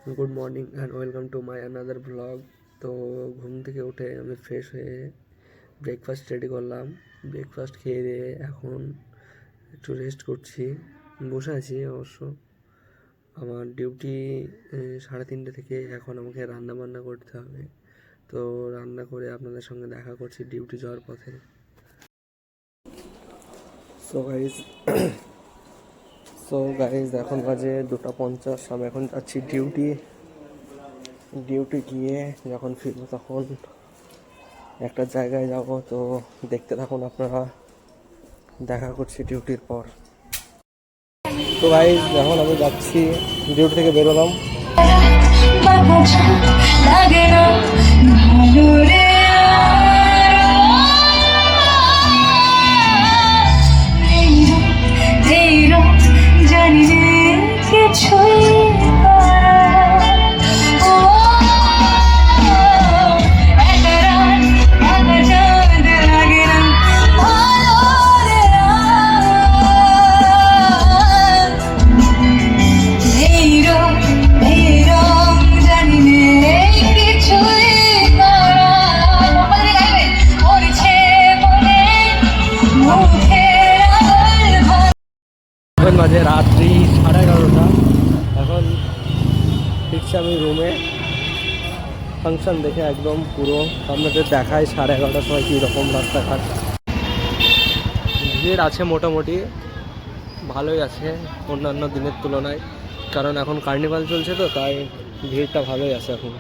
Good morning and welcome to my another blog. তো ঘুম থেকে উঠে আমি ফ্রেশ হয়ে ব্রেকফাস্ট রেডি করলাম। ব্রেকফাস্ট খেয়ে দিয়ে এখন একটু রেস্ট করছি, বসে আছি অবশ্য। আমার ডিউটি 3:30 থেকে এখন আমাকে রান্না বান্না করতে হবে। তো রান্না করে আপনাদের সঙ্গে দেখা করছি ডিউটি যাওয়ার পথে। সো গাইজ এখন বাজে 2:50। আমি এখন যাচ্ছি ডিউটি গিয়ে যখন ফিরবো তখন একটা জায়গায় যাব। তো দেখতে থাকুন আপনারা, দেখা করছি ডিউটির পর। তো গাইজ এখন আমি যাচ্ছি, ডিউটি থেকে বেরোলাম। এখন বাজে রাত্রি 11:30। এখন ফিরছি আমি রুমে। ফাংশন দেখে একদম পুরো আপনাদের দেখায় 11:30টার সময় কীরকম রাস্তাঘাট। ভিড় আছে, মোটামুটি ভালোই আছে অন্যান্য দিনের তুলনায়, কারণ এখন কার্নিভাল চলছে তো তাই ভিড়টা ভালোই আছে এখন।